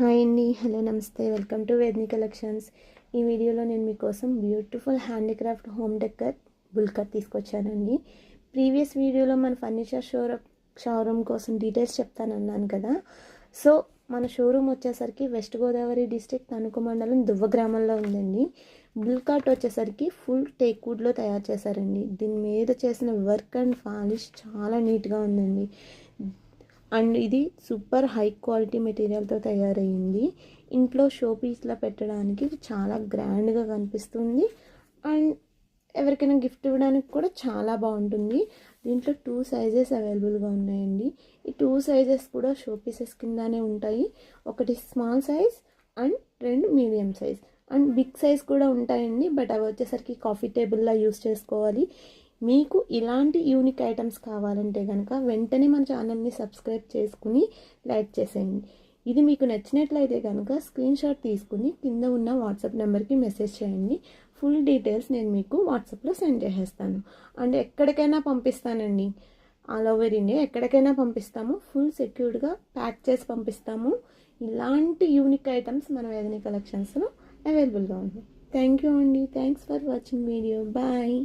Hi అండి, hello, నమస్తే, welcome to వేదిని collections. ఈ వీడియోలో నేను మీకోసం బ్యూటిఫుల్ హ్యాండీక్రాఫ్ట్ హోమ్ డెకర్ బుల్కట్ తీసుకొచ్చానండి. ప్రీవియస్ వీడియోలో మన ఫర్నిచర్ షోరూమ్ కోసం డీటెయిల్స్ చెప్తానన్నాను కదా. సో మన షోరూమ్ వచ్చేసరికి వెస్ట్ గోదావరి డిస్ట్రిక్ట్ తణుకు మండలం దువ్వ గ్రామంలో ఉందండి. బుల్కట్ వచ్చేసరికి ఫుల్ టేక్ వుడ్లో తయారు చేశారండి. దీని మీద చేసిన వర్క్ అండ్ పాలిష్ చాలా నీట్గా ఉందండి. అండ్ ఇది సూపర్ హై క్వాలిటీ మెటీరియల్తో తయారైంది. ఇంట్లో షో పీస్లా పెట్టడానికి చాలా గ్రాండ్గా కనిపిస్తుంది. అండ్ ఎవరికైనా గిఫ్ట్ ఇవ్వడానికి కూడా చాలా బాగుంటుంది. దీంట్లో 2 సైజెస్ అవైలబుల్గా ఉన్నాయండి. ఈ 2 సైజెస్ కూడా షో పీసెస్ కిందనే ఉంటాయి. ఒకటి small size and 2 medium size and big size కూడా ఉంటాయండి. బట్ అవి వచ్చేసరికి కాఫీ టేబుల్లా యూస్ చేసుకోవాలి. మీకు ఇలాంటి యూనిక్ ఐటమ్స్ కావాలంటే కనుక వెంటనే మన ఛానల్ని సబ్స్క్రైబ్ చేసుకుని లైక్ చేసేయండి. ఇది మీకు నచ్చినట్లయితే కనుక స్క్రీన్ షాట్ తీసుకుని కింద ఉన్న వాట్సాప్ నెంబర్కి మెసేజ్ చేయండి. ఫుల్ డీటెయిల్స్ నేను మీకు వాట్సాప్లో సెండ్ చేసేస్తాను. అండ్ ఎక్కడికైనా పంపిస్తానండి. ఆల్ ఓవర్ ఇండియా ఎక్కడికైనా పంపిస్తాము. ఫుల్ సెక్యూర్డ్గా ప్యాక్ చేసి పంపిస్తాము. ఇలాంటి యూనిక్ ఐటమ్స్ మన వేదిని కలెక్షన్స్లో అవైలబుల్గా ఉన్నాయి. థ్యాంక్ యూ అండి. Thanks for watching video. Bye.